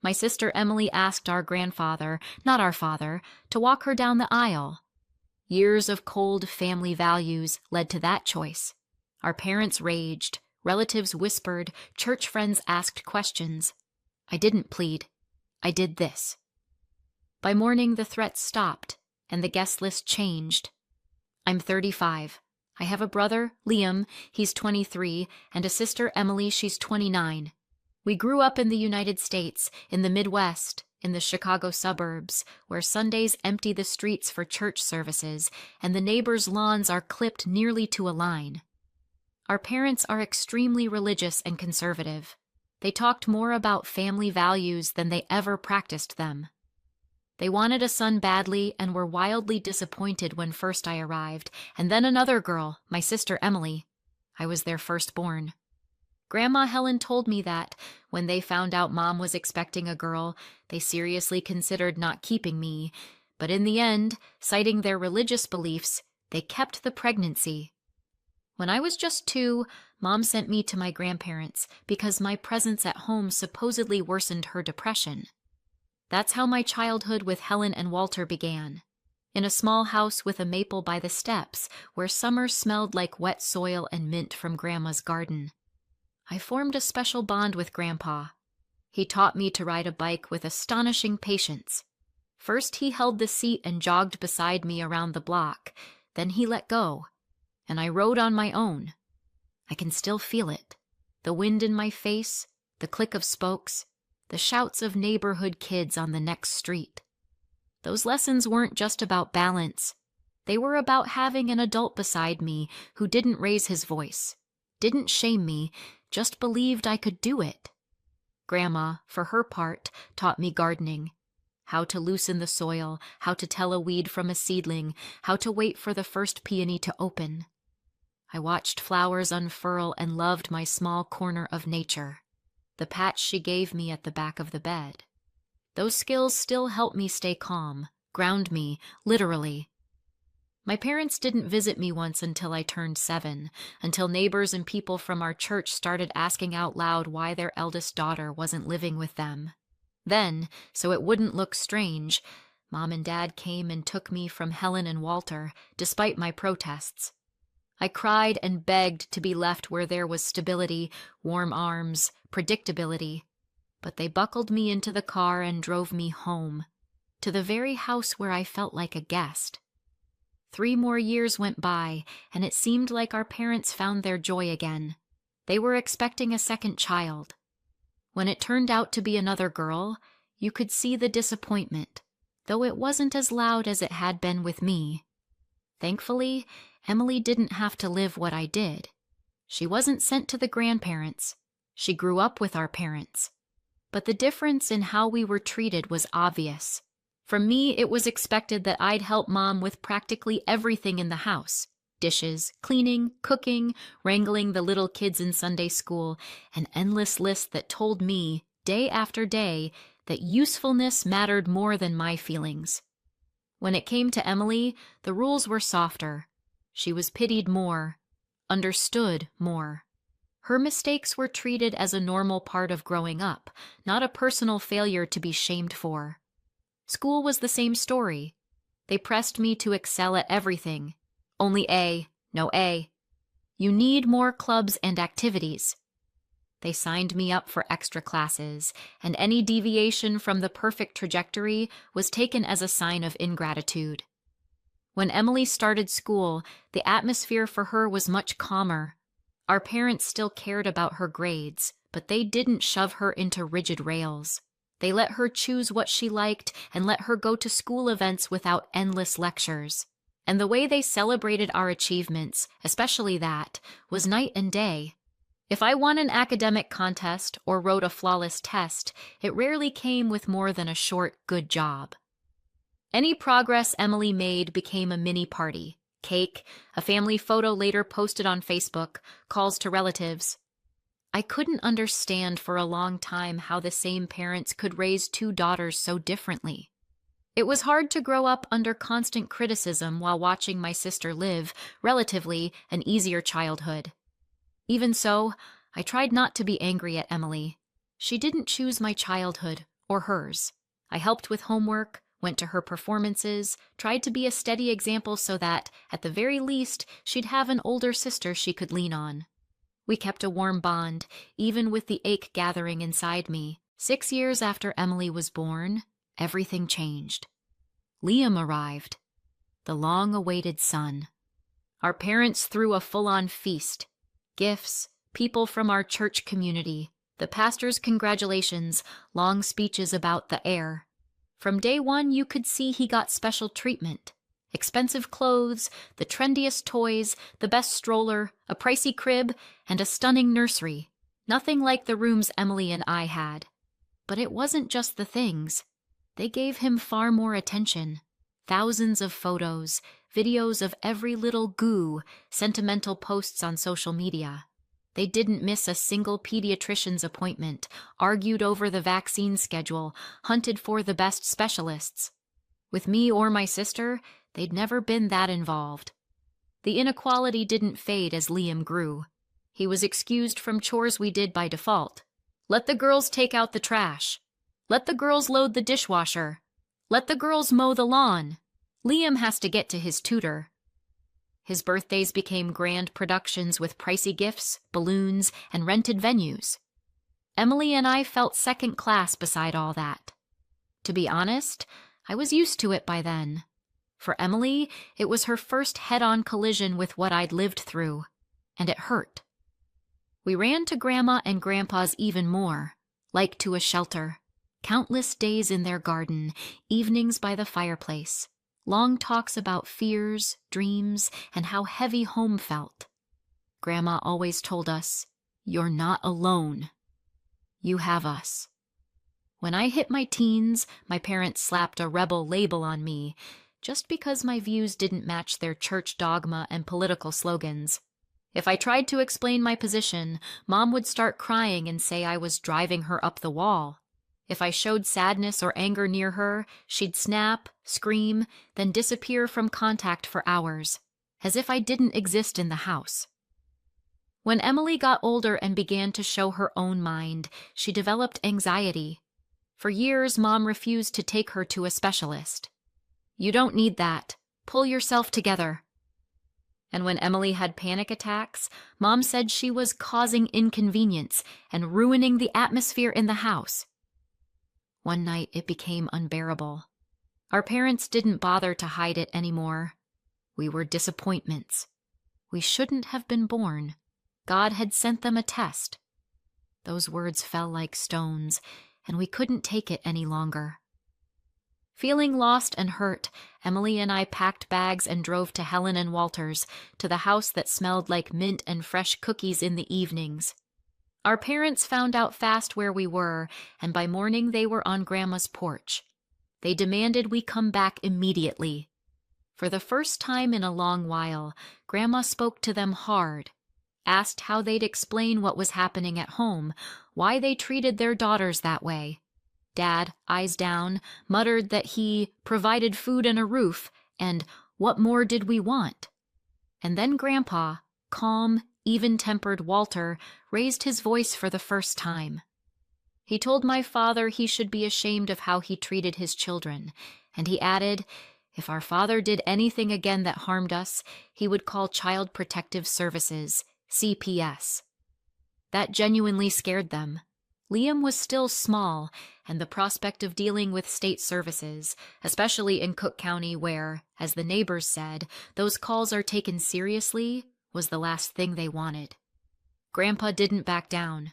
My sister Emily asked our grandfather, not our father, to walk her down the aisle. Years of cold family values led to that choice. Our parents raged, relatives whispered, church friends asked questions. I didn't plead. I did this. By morning, the threats stopped, and the guest list changed. I'm 35. I have a brother, Liam, he's 23, and a sister, Emily, she's 29. We grew up in the United States, in the Midwest, in the Chicago suburbs, where Sundays empty the streets for church services, and the neighbors' lawns are clipped nearly to a line. Our parents are extremely religious and conservative. They talked more about family values than they ever practiced them. They wanted a son badly and were wildly disappointed when first I arrived, and then another girl, my sister Emily. I was their firstborn. Grandma Helen told me that, when they found out Mom was expecting a girl, they seriously considered not keeping me, but in the end, citing their religious beliefs, they kept the pregnancy. When I was just 2, Mom sent me to my grandparents because my presence at home supposedly worsened her depression. That's how my childhood with Helen and Walter began, in a small house with a maple by the steps where summer smelled like wet soil and mint from Grandma's garden. I formed a special bond with Grandpa. He taught me to ride a bike with astonishing patience. First he held the seat and jogged beside me around the block, then he let go, and I rode on my own. I can still feel it, the wind in my face, the click of spokes, the shouts of neighborhood kids on the next street. Those lessons weren't just about balance. They were about having an adult beside me who didn't raise his voice, didn't shame me, just believed I could do it. Grandma, for her part, taught me gardening, how to loosen the soil, how to tell a weed from a seedling, how to wait for the first peony to open. I watched flowers unfurl and loved my small corner of nature, the patch she gave me at the back of the bed. Those skills still help me stay calm, ground me, literally. My parents didn't visit me once until I turned 7, until neighbors and people from our church started asking out loud why their eldest daughter wasn't living with them. Then, so it wouldn't look strange, Mom and Dad came and took me from Helen and Walter, despite my protests. I cried and begged to be left where there was stability, warm arms, predictability. But they buckled me into the car and drove me home, to the very house where I felt like a guest. 3 more years went by, and it seemed like our parents found their joy again. They were expecting a second child. When it turned out to be another girl, you could see the disappointment, though it wasn't as loud as it had been with me. Thankfully, Emily didn't have to live what I did. She wasn't sent to the grandparents. She grew up with our parents. But the difference in how we were treated was obvious. From me, it was expected that I'd help Mom with practically everything in the house: dishes, cleaning, cooking, wrangling the little kids in Sunday school, an endless list that told me, day after day, that usefulness mattered more than my feelings. When it came to Emily, the rules were softer. She was pitied more, understood more. Her mistakes were treated as a normal part of growing up, not a personal failure to be shamed for. School was the same story. They pressed me to excel at everything. Only A, no A. You need more clubs and activities. They signed me up for extra classes, and any deviation from the perfect trajectory was taken as a sign of ingratitude. When Emily started school, the atmosphere for her was much calmer. Our parents still cared about her grades, but they didn't shove her into rigid rails. They let her choose what she liked and let her go to school events without endless lectures. And the way they celebrated our achievements, especially that, was night and day. If I won an academic contest or wrote a flawless test, it rarely came with more than a short, good job. Any progress Emily made became a mini party. Cake, a family photo later posted on Facebook, calls to relatives. I couldn't understand for a long time how the same parents could raise 2 daughters so differently. It was hard to grow up under constant criticism while watching my sister live, relatively, an easier childhood. Even so, I tried not to be angry at Emily. She didn't choose my childhood or hers. I helped with homework, went to her performances, tried to be a steady example so that, at the very least, she'd have an older sister she could lean on. We kept a warm bond, even with the ache gathering inside me. 6 years after Emily was born, everything changed. Liam arrived, the long-awaited son. Our parents threw a full-on feast. Gifts, people from our church community, the pastor's congratulations, long speeches about the heir. From day one, you could see he got special treatment. Expensive clothes, the trendiest toys, the best stroller, a pricey crib, and a stunning nursery. Nothing like the rooms Emily and I had. But it wasn't just the things. They gave him far more attention. Thousands of photos, videos of every little goo, sentimental posts on social media. They didn't miss a single pediatrician's appointment, argued over the vaccine schedule, hunted for the best specialists. With me or my sister, they'd never been that involved. The inequality didn't fade as Liam grew. He was excused from chores we did by default. Let the girls take out the trash. Let the girls load the dishwasher. Let the girls mow the lawn. Liam has to get to his tutor. His birthdays became grand productions with pricey gifts, balloons, and rented venues. Emily and I felt second class beside all that. To be honest, I was used to it by then. For Emily, it was her first head-on collision with what I'd lived through, and it hurt. We ran to Grandma and Grandpa's even more, like to a shelter. Countless days in their garden, evenings by the fireplace, long talks about fears, dreams, and how heavy home felt. Grandma always told us, "You're not alone. You have us." When I hit my teens, my parents slapped a rebel label on me, just because my views didn't match their church dogma and political slogans. If I tried to explain my position, Mom would start crying and say I was driving her up the wall. If I showed sadness or anger near her, she'd snap, scream, then disappear from contact for hours, as if I didn't exist in the house. When Emily got older and began to show her own mind, she developed anxiety. For years, Mom refused to take her to a specialist. "You don't need that. Pull yourself together." And when Emily had panic attacks, Mom said she was causing inconvenience and ruining the atmosphere in the house. One night, it became unbearable. Our parents didn't bother to hide it anymore. We were disappointments. We shouldn't have been born. God had sent them a test. Those words fell like stones, and we couldn't take it any longer. Feeling lost and hurt, Emily and I packed bags and drove to Helen and Walter's, to the house that smelled like mint and fresh cookies in the evenings. Our parents found out fast where we were, and by morning they were on Grandma's porch. They demanded we come back immediately. For the first time in a long while, Grandma spoke to them hard, asked how they'd explain what was happening at home, why they treated their daughters that way. Dad, eyes down, muttered that he provided food and a roof, and what more did we want? And then Grandpa, calm, even-tempered Walter, raised his voice for the first time. He told my father he should be ashamed of how he treated his children, and he added, if our father did anything again that harmed us, he would call Child Protective Services, CPS. That genuinely scared them. Liam was still small, and the prospect of dealing with state services, especially in Cook County where, as the neighbors said, those calls are taken seriously, was the last thing they wanted. Grandpa didn't back down.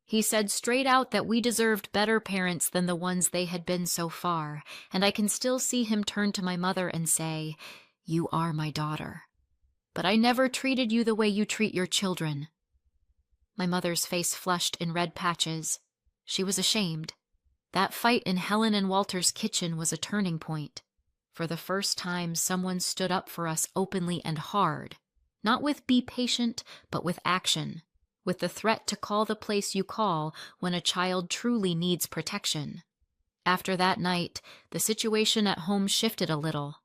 He said straight out that we deserved better parents than the ones they had been so far, and I can still see him turn to my mother and say, "You are my daughter. But I never treated you the way you treat your children." My mother's face flushed in red patches. She was ashamed. That fight in Helen and Walter's kitchen was a turning point. For the first time, someone stood up for us openly and hard. Not with "be patient," but with action. With the threat to call the place you call when a child truly needs protection. After that night, the situation at home shifted a little.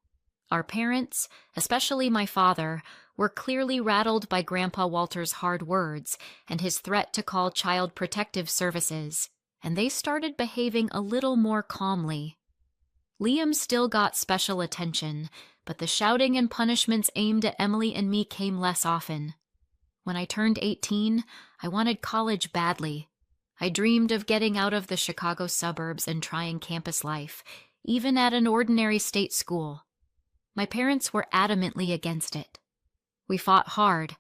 Our parents, especially my father, were clearly rattled by Grandpa Walter's hard words and his threat to call Child Protective Services. and they started behaving a little more calmly. Liam still got special attention, but the shouting and punishments aimed at Emily and me came less often. When I turned 18, I wanted college badly. I dreamed of getting out of the Chicago suburbs and trying campus life, even at an ordinary state school. My parents were adamantly against it. We fought hard.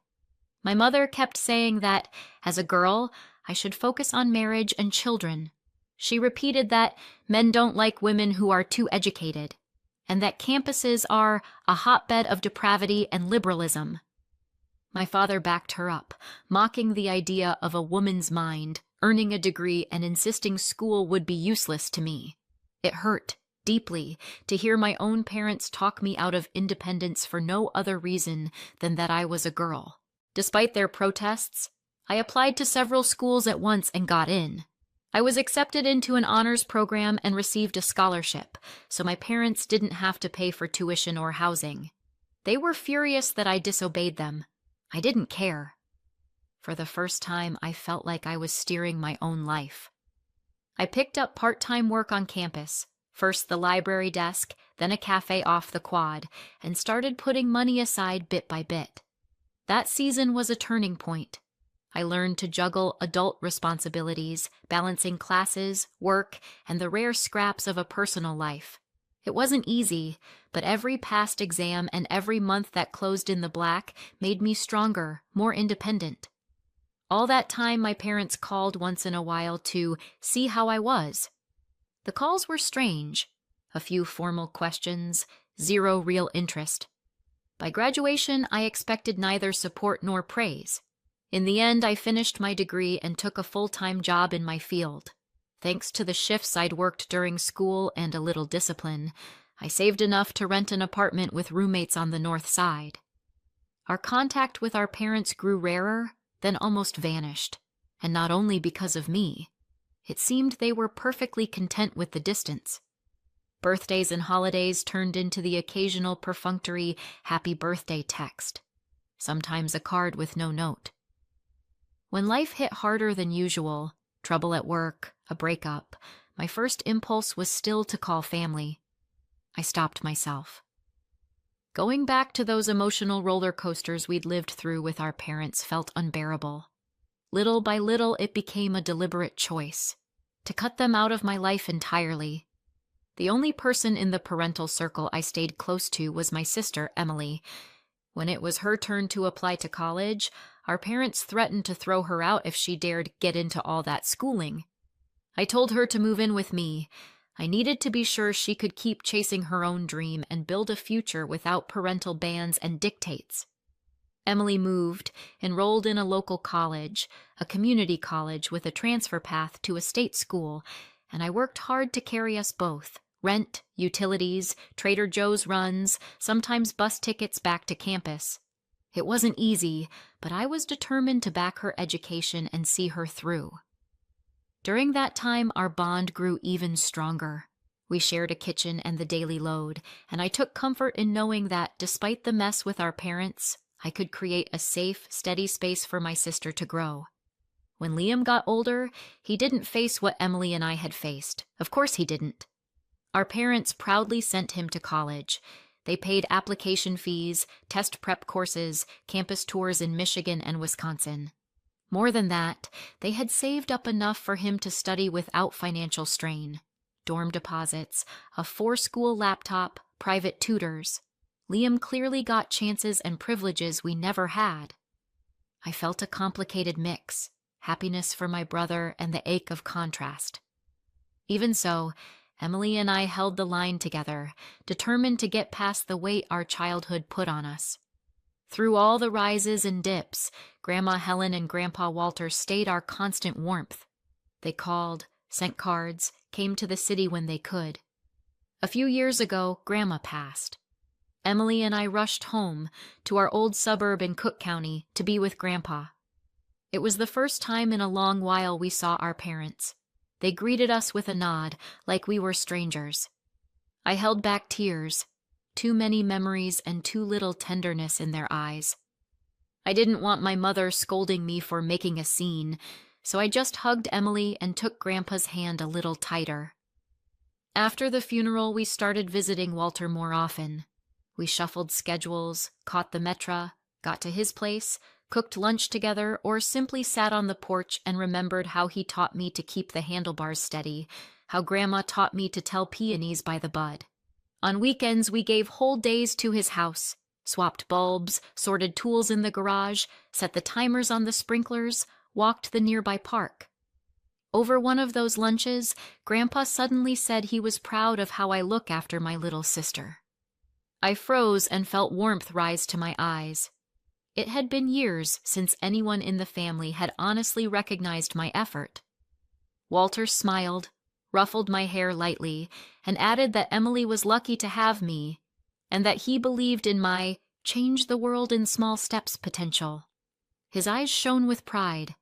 My mother kept saying that, as a girl, I should focus on marriage and children. She repeated that men don't like women who are too educated, and that campuses are a hotbed of depravity and liberalism. My father backed her up, mocking the idea of a woman's mind, earning a degree, and insisting school would be useless to me. It hurt deeply to hear my own parents talk me out of independence for no other reason than that I was a girl. Despite their protests, I applied to several schools at once and got in. I was accepted into an honors program and received a scholarship, so my parents didn't have to pay for tuition or housing. They were furious that I disobeyed them. I didn't care. For the first time, I felt like I was steering my own life. I picked up part-time work on campus, first the library desk, then a cafe off the quad, and started putting money aside bit by bit. That season was a turning point. I learned to juggle adult responsibilities, balancing classes, work, and the rare scraps of a personal life. It wasn't easy, but every past exam and every month that closed in the black made me stronger, more independent. All that time, my parents called once in a while to see how I was. The calls were strange. A few formal questions, zero real interest. By graduation, I expected neither support nor praise. In the end, I finished my degree and took a full-time job in my field. Thanks to the shifts I'd worked during school and a little discipline, I saved enough to rent an apartment with roommates on the north side. Our contact with our parents grew rarer, then almost vanished, and not only because of me. It seemed they were perfectly content with the distance. Birthdays and holidays turned into the occasional perfunctory happy birthday text, sometimes a card with no note. When life hit harder than usual, trouble at work, a breakup, my first impulse was still to call family. I stopped myself. Going back to those emotional roller coasters we'd lived through with our parents felt unbearable. Little by little, it became a deliberate choice to cut them out of my life entirely. The only person in the parental circle I stayed close to was my sister, Emily. When it was her turn to apply to college, our parents threatened to throw her out if she dared get into all that schooling. I told her to move in with me. I needed to be sure she could keep chasing her own dream and build a future without parental bans and dictates. Emily moved, enrolled in a local college, a community college with a transfer path to a state school, and I worked hard to carry us both. Rent, utilities, Trader Joe's runs, sometimes bus tickets back to campus. It wasn't easy, but I was determined to back her education and see her through. During that time, our bond grew even stronger. We shared a kitchen and the daily load, and I took comfort in knowing that, despite the mess with our parents, I could create a safe, steady space for my sister to grow. When Liam got older, he didn't face what Emily and I had faced. Of course he didn't. Our parents proudly sent him to college. They paid application fees, test prep courses, campus tours in Michigan and Wisconsin. More than that, they had saved up enough for him to study without financial strain. Dorm deposits, a 4-school laptop, private tutors. Liam clearly got chances and privileges we never had. I felt a complicated mix, happiness for my brother and the ache of contrast. Even so, Emily and I held the line together, determined to get past the weight our childhood put on us. Through all the rises and dips, Grandma Helen and Grandpa Walter stayed our constant warmth. They called, sent cards, came to the city when they could. A few years ago, Grandma passed. Emily and I rushed home to our old suburb in Cook County to be with Grandpa. It was the first time in a long while we saw our parents. They greeted us with a nod, like we were strangers. I held back tears, too many memories and too little tenderness in their eyes. I didn't want my mother scolding me for making a scene, so I just hugged Emily and took Grandpa's hand a little tighter. After the funeral, we started visiting Walter more often. We shuffled schedules, caught the Metra, got to his place, cooked lunch together, or simply sat on the porch and remembered how he taught me to keep the handlebars steady, how Grandma taught me to tell peonies by the bud. On weekends, we gave whole days to his house, swapped bulbs, sorted tools in the garage, set the timers on the sprinklers, walked the nearby park. Over one of those lunches, Grandpa suddenly said he was proud of how I look after my little sister. I froze and felt warmth rise to my eyes. It had been years since anyone in the family had honestly recognized my effort. Walter smiled, ruffled my hair lightly, and added that Emily was lucky to have me, and that he believed in my change the world in small steps potential. His eyes shone with pride.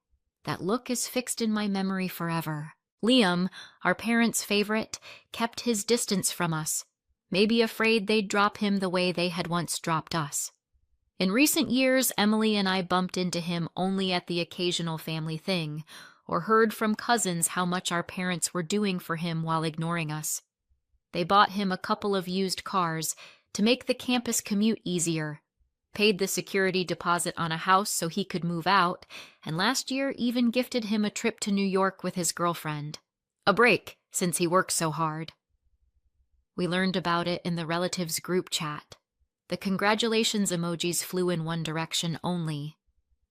That look is fixed in my memory forever. Liam, our parents' favorite, kept his distance from us, maybe afraid they'd drop him the way they had once dropped us. In recent years, Emily and I bumped into him only at the occasional family thing, or heard from cousins how much our parents were doing for him while ignoring us. They bought him a couple of used cars to make the campus commute easier, paid the security deposit on a house so he could move out, and last year even gifted him a trip to New York with his girlfriend. A break, since he works so hard. We learned about it in the relatives group chat. The congratulations emojis flew in one direction only.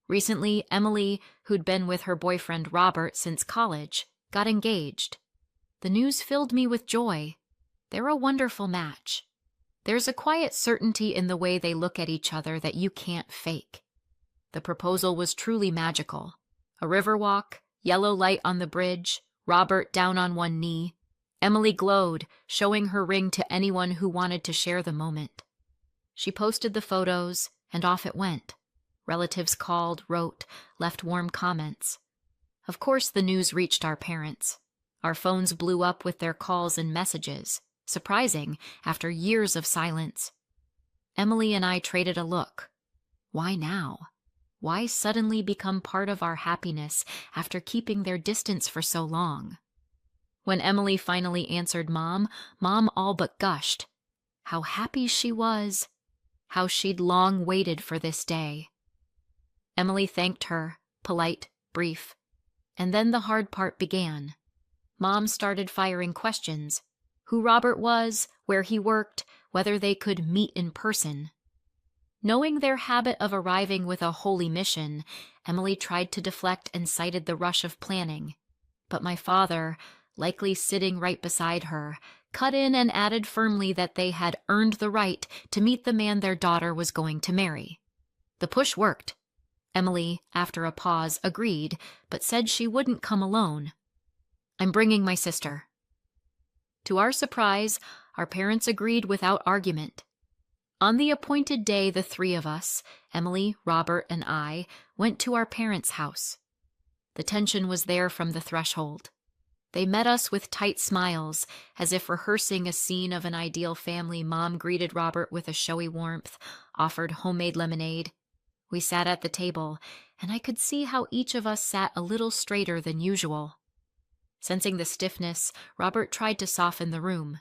Recently, Emily, who'd been with her boyfriend Robert since college, got engaged. The news filled me with joy. They're a wonderful match. There's a quiet certainty in the way they look at each other that you can't fake. The proposal was truly magical. A river walk, yellow light on the bridge, Robert down on one knee. Emily glowed, showing her ring to anyone who wanted to share the moment. She posted the photos, and off it went. Relatives called, wrote, left warm comments. Of course the news reached our parents. Our phones blew up with their calls and messages. Surprising, after years of silence. Emily and I traded a look. Why now? Why suddenly become part of our happiness after keeping their distance for so long? When Emily finally answered Mom all but gushed. How happy she was. How she'd long waited for this day. Emily thanked her, polite, brief. And then the hard part began. Mom started firing questions. Who Robert was, where he worked, whether they could meet in person. Knowing their habit of arriving with a holy mission, Emily tried to deflect and cited the rush of planning. But my father, likely sitting right beside her, cut in and added firmly that they had earned the right to meet the man their daughter was going to marry. The push worked. Emily, after a pause, agreed, but said she wouldn't come alone. I'm bringing my sister. To our surprise, our parents agreed without argument. On the appointed day, the three of us, Emily, Robert, and I, went to our parents' house. The tension was there from the threshold. They met us with tight smiles, as if rehearsing a scene of an ideal family. Mom greeted Robert with a showy warmth, offered homemade lemonade. We sat at the table, and I could see how each of us sat a little straighter than usual. Sensing the stiffness, Robert tried to soften the room.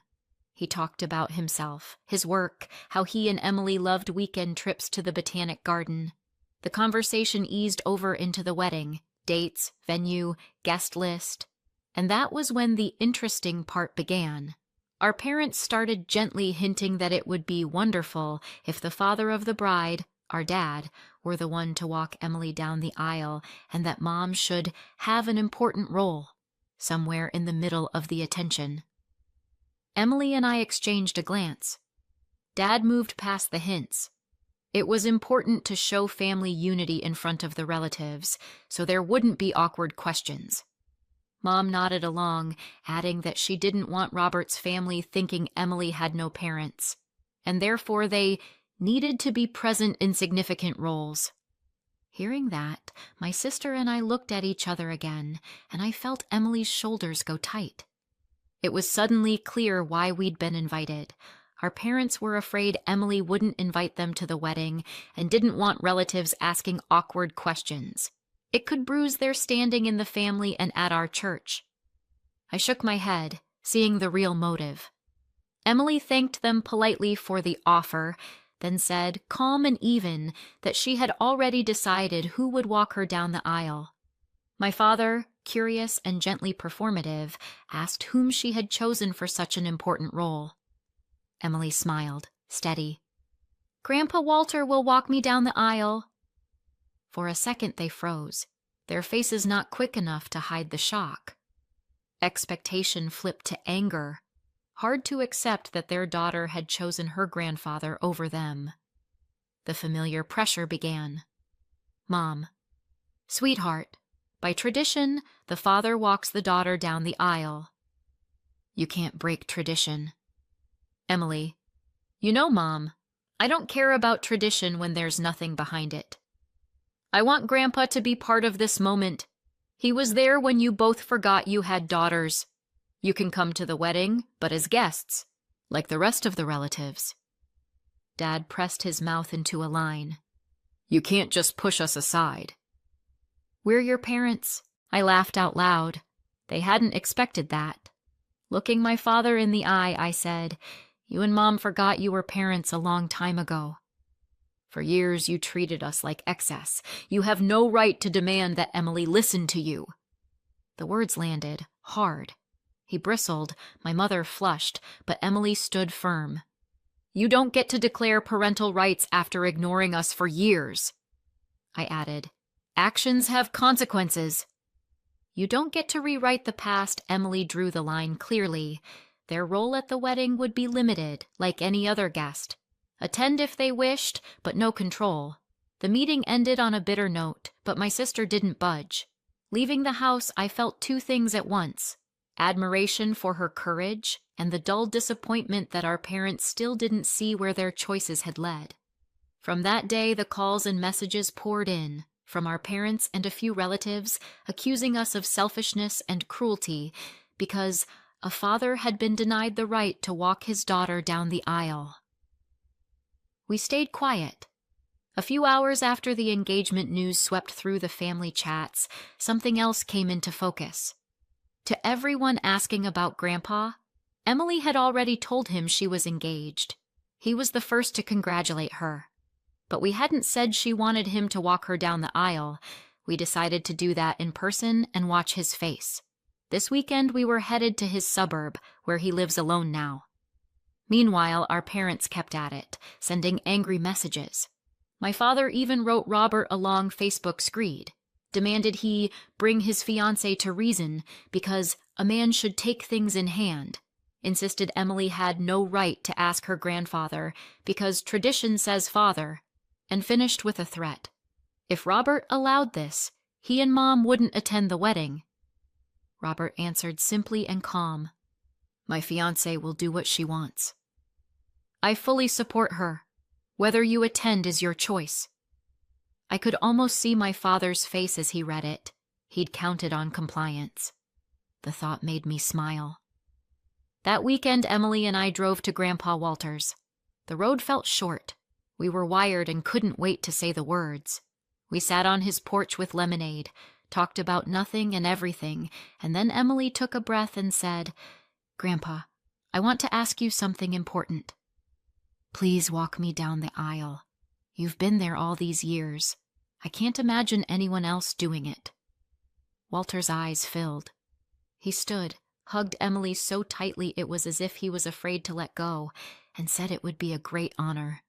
He talked about himself, his work, how he and Emily loved weekend trips to the Botanic Garden. The conversation eased over into the wedding, dates, venue, guest list. And that was when the interesting part began. Our parents started gently hinting that it would be wonderful if the father of the bride, our dad, were the one to walk Emily down the aisle, and that Mom should have an important role, somewhere in the middle of the attention. Emily and I exchanged a glance. Dad moved past the hints. It was important to show family unity in front of the relatives, so there wouldn't be awkward questions. Mom nodded along, adding that she didn't want Robert's family thinking Emily had no parents, and therefore they needed to be present in significant roles. Hearing that, my sister and I looked at each other again, and I felt Emily's shoulders go tight. It was suddenly clear why we'd been invited. Our parents were afraid Emily wouldn't invite them to the wedding and didn't want relatives asking awkward questions. It could bruise their standing in the family and at our church. I shook my head, seeing the real motive. Emily thanked them politely for the offer, then said, calm and even, that she had already decided who would walk her down the aisle. My father, curious and gently performative, asked whom she had chosen for such an important role. Emily smiled, steady. Grandpa Walter will walk me down the aisle. For a second they froze, their faces not quick enough to hide the shock. Expectation flipped to anger, hard to accept that their daughter had chosen her grandfather over them. The familiar pressure began. Mom, sweetheart, by tradition, the father walks the daughter down the aisle. You can't break tradition. Emily, you know, Mom, I don't care about tradition when there's nothing behind it. I want Grandpa to be part of this moment. He was there when you both forgot you had daughters. You can come to the wedding, but as guests, like the rest of the relatives. Dad pressed his mouth into a line. You can't just push us aside. We're your parents. I laughed out loud. They hadn't expected that. Looking my father in the eye, I said, You and Mom forgot you were parents a long time ago. For years you treated us like excess. You have no right to demand that Emily listen to you. The words landed, hard. He bristled, my mother flushed, but Emily stood firm. You don't get to declare parental rights after ignoring us for years. I added, Actions have consequences. You don't get to rewrite the past. Emily drew the line clearly. Their role at the wedding would be limited, like any other guest. Attend if they wished, but no control. The meeting ended on a bitter note, but my sister didn't budge. Leaving the house, I felt two things at once: admiration for her courage and the dull disappointment that our parents still didn't see where their choices had led. From that day, the calls and messages poured in, from our parents and a few relatives, accusing us of selfishness and cruelty because a father had been denied the right to walk his daughter down the aisle. We stayed quiet. A few hours after the engagement news swept through the family chats, something else came into focus. To everyone asking about Grandpa, Emily had already told him she was engaged. He was the first to congratulate her. But we hadn't said she wanted him to walk her down the aisle. We decided to do that in person and watch his face. This weekend we were headed to his suburb, where he lives alone now. Meanwhile, our parents kept at it, sending angry messages. My father even wrote Robert a long Facebook screed, demanded he bring his fiancée to reason because a man should take things in hand, insisted Emily had no right to ask her grandfather because tradition says father, and finished with a threat. If Robert allowed this, he and Mom wouldn't attend the wedding. Robert answered simply and calm, My fiancée will do what she wants. I fully support her. Whether you attend is your choice. I could almost see my father's face as he read it. He'd counted on compliance. The thought made me smile. That weekend, Emily and I drove to Grandpa Walter's. The road felt short. We were wired and couldn't wait to say the words. We sat on his porch with lemonade, talked about nothing and everything, and then Emily took a breath and said, Grandpa, I want to ask you something important. Please walk me down the aisle. You've been there all these years. I can't imagine anyone else doing it. Walter's eyes filled. He stood, hugged Emily so tightly it was as if he was afraid to let go, and said it would be a great honor.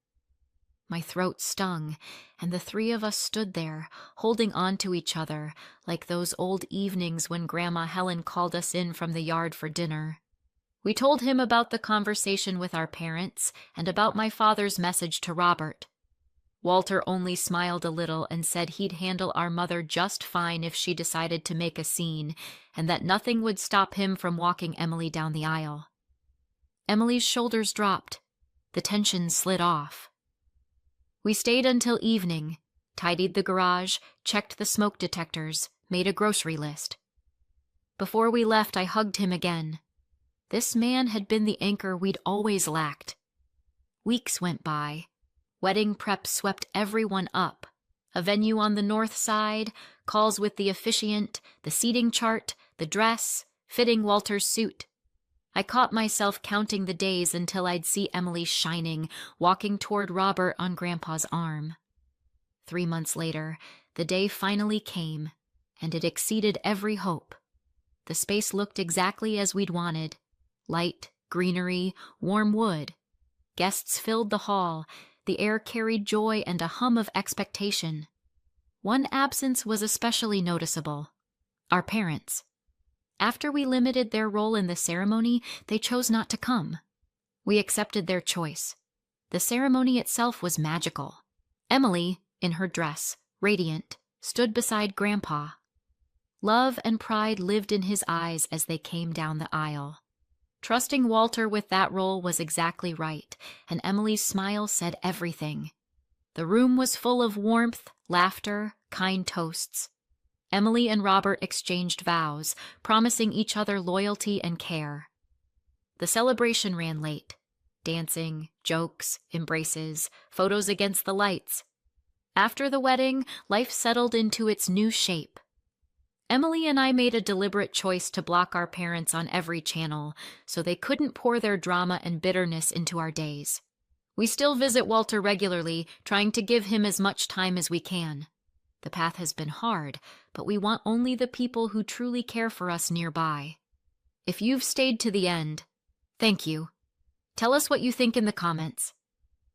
My throat stung, and the three of us stood there, holding on to each other, like those old evenings when Grandma Helen called us in from the yard for dinner. We told him about the conversation with our parents and about my father's message to Robert. Walter only smiled a little and said he'd handle our mother just fine if she decided to make a scene, and that nothing would stop him from walking Emily down the aisle. Emily's shoulders dropped. The tension slid off. We stayed until evening, tidied the garage, checked the smoke detectors, made a grocery list. Before we left, I hugged him again. This man had been the anchor we'd always lacked. Weeks went by. Wedding prep swept everyone up. A venue on the north side, calls with the officiant, the seating chart, the dress, fitting Walter's suit. I caught myself counting the days until I'd see Emily shining, walking toward Robert on Grandpa's arm. 3 months later, the day finally came, and it exceeded every hope. The space looked exactly as we'd wanted. Light, greenery, warm wood. Guests filled the hall. The air carried joy and a hum of expectation. One absence was especially noticeable: our parents. After we limited their role in the ceremony, they chose not to come. We accepted their choice. The ceremony itself was magical. Emily, in her dress, radiant, stood beside Grandpa. Love and pride lived in his eyes as they came down the aisle. Trusting Walter with that role was exactly right, and Emily's smile said everything. The room was full of warmth, laughter, kind toasts. Emily and Robert exchanged vows, promising each other loyalty and care. The celebration ran late. Dancing, jokes, embraces, photos against the lights. After the wedding, life settled into its new shape. Emily and I made a deliberate choice to block our parents on every channel, so they couldn't pour their drama and bitterness into our days. We still visit Walter regularly, trying to give him as much time as we can. The path has been hard, but we want only the people who truly care for us nearby. If you've stayed to the end, thank you. Tell us what you think in the comments.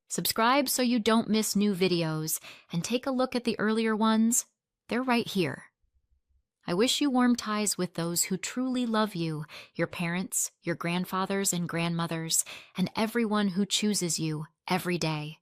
Subscribe so you don't miss new videos, and take a look at the earlier ones. They're right here. I wish you warm ties with those who truly love you, your parents, your grandfathers and grandmothers, and everyone who chooses you every day.